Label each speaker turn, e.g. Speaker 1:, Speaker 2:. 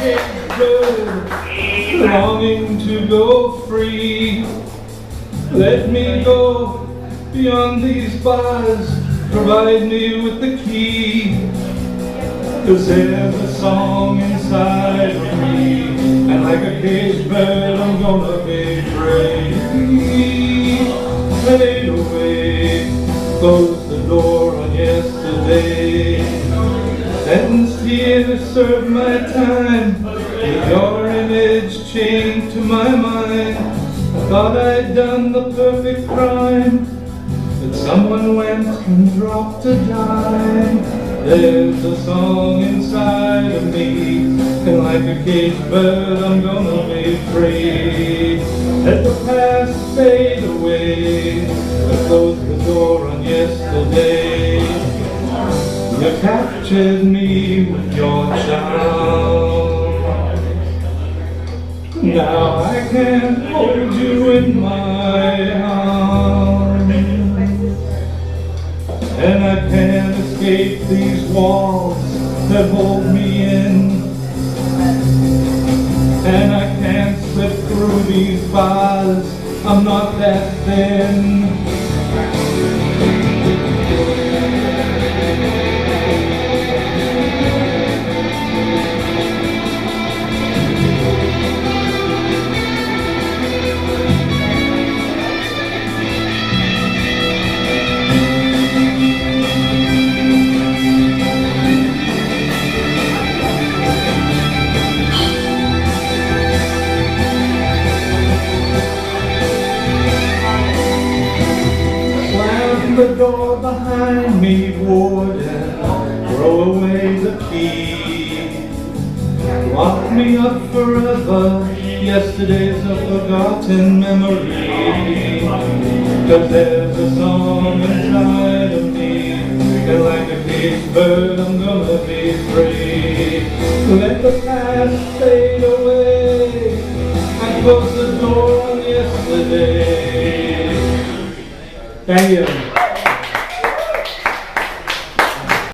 Speaker 1: caged bird, longing to go free. Let me go beyond these bars, provide me with the key. 'Cause there's a song inside of me, and like a caged bird I'm gonna be free. Fade away, close the door on yesterday. Sentenced here to serve my time, with your image chained to my mind. I thought I'd done the perfect crime, but someone went and dropped a dime. There's a song inside of me, and like a caged bird I'm gonna be free. Let the past fade away, but close the door on yesterday. You captured me with your charm. Now I can't hold you in my arms, and I can't escape these walls that hold me in, and I can't slip through these bars, I'm not that thin. The door behind me, warden, throw away the key. Lock me up forever, yesterday's a forgotten memory. 'Cause there's a song inside of me, and like a caged bird I'm gonna be free. Let the past fade away, and close the door on yesterday. Thank you.